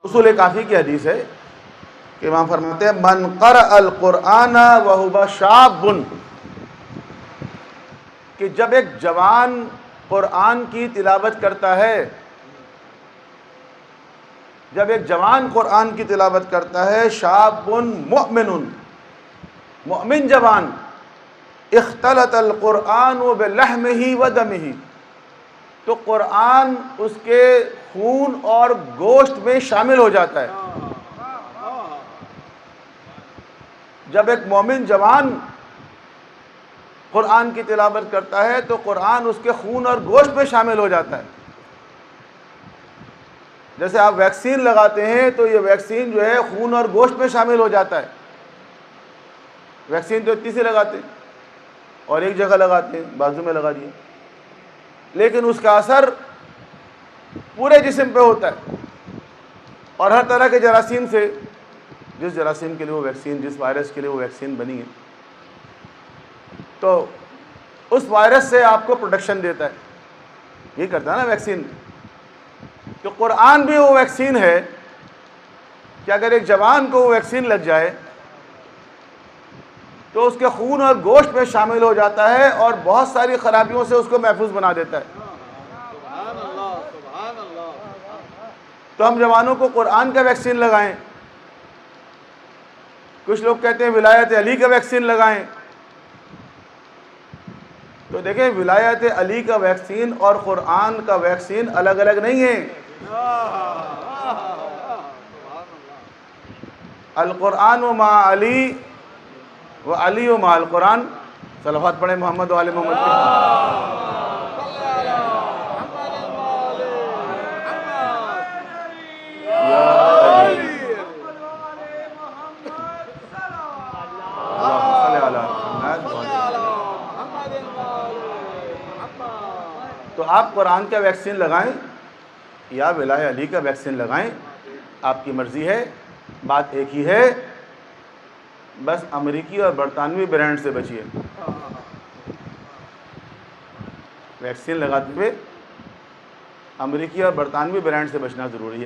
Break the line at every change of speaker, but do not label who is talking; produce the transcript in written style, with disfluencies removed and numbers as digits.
उसूल काफ़ी की हदीस है कि वहाँ फरमाते हैं मन क़रअल क़ुरआन व हुवा शाबुन, कि जब एक जवान क़ुरआन की तिलावत करता है, जब एक जवान क़ुरआन की तिलावत करता है, शाबुन मुअमिनुन, मुअमिन जवान, इख्तलतल क़ुरआन बिलहमिही व दमिही, तो क़ुरआन उसके खून और गोश्त में शामिल हो जाता है। जब एक मोमिन जवान क़ुरआन की तिलावत करता है तो क़ुरआन उसके खून और गोश्त में शामिल हो जाता है। जैसे आप वैक्सीन लगाते हैं तो ये वैक्सीन जो है खून और गोश्त में शामिल हो जाता है। वैक्सीन तो इतनी सी लगाते हैं और एक जगह लगाते हैं, बाजू में लगा दिया, लेकिन उसका असर पूरे जिस्म पे होता है और हर तरह के जरासीम से, जिस जरासीम के लिए वो वैक्सीन, जिस वायरस के लिए वो वैक्सीन बनी है, तो उस वायरस से आपको प्रोटेक्शन देता है। ये करता है ना वैक्सीन। तो कुरान भी वो वैक्सीन है कि अगर एक जवान को वो वैक्सीन लग जाए तो उसके खून और गोश्त में शामिल हो जाता है और बहुत सारी खराबियों से उसको महफूज बना देता है। तो हम जवानों को कुरान का वैक्सीन लगाएं। कुछ लोग कहते हैं विलायत अली का वैक्सीन लगाएं। तो देखें, विलायत अली का वैक्सीन और कुरान का वैक्सीन अलग अलग नहीं है। अल कुरान व मा अली व अली व मा अल कुरान। सलावत पढ़े मोहम्मद वाले मोहम्मद पे। तो आप कुरान का वैक्सीन लगाएं या विलाय अली का वैक्सीन लगाएं, आपकी मर्ज़ी है। बात एक ही है, बस अमेरिकी और बरतानवी ब्रांड से बचिए। वैक्सीन लगाते हुए अमेरिकी और बरतानवी ब्रांड से बचना ज़रूरी है।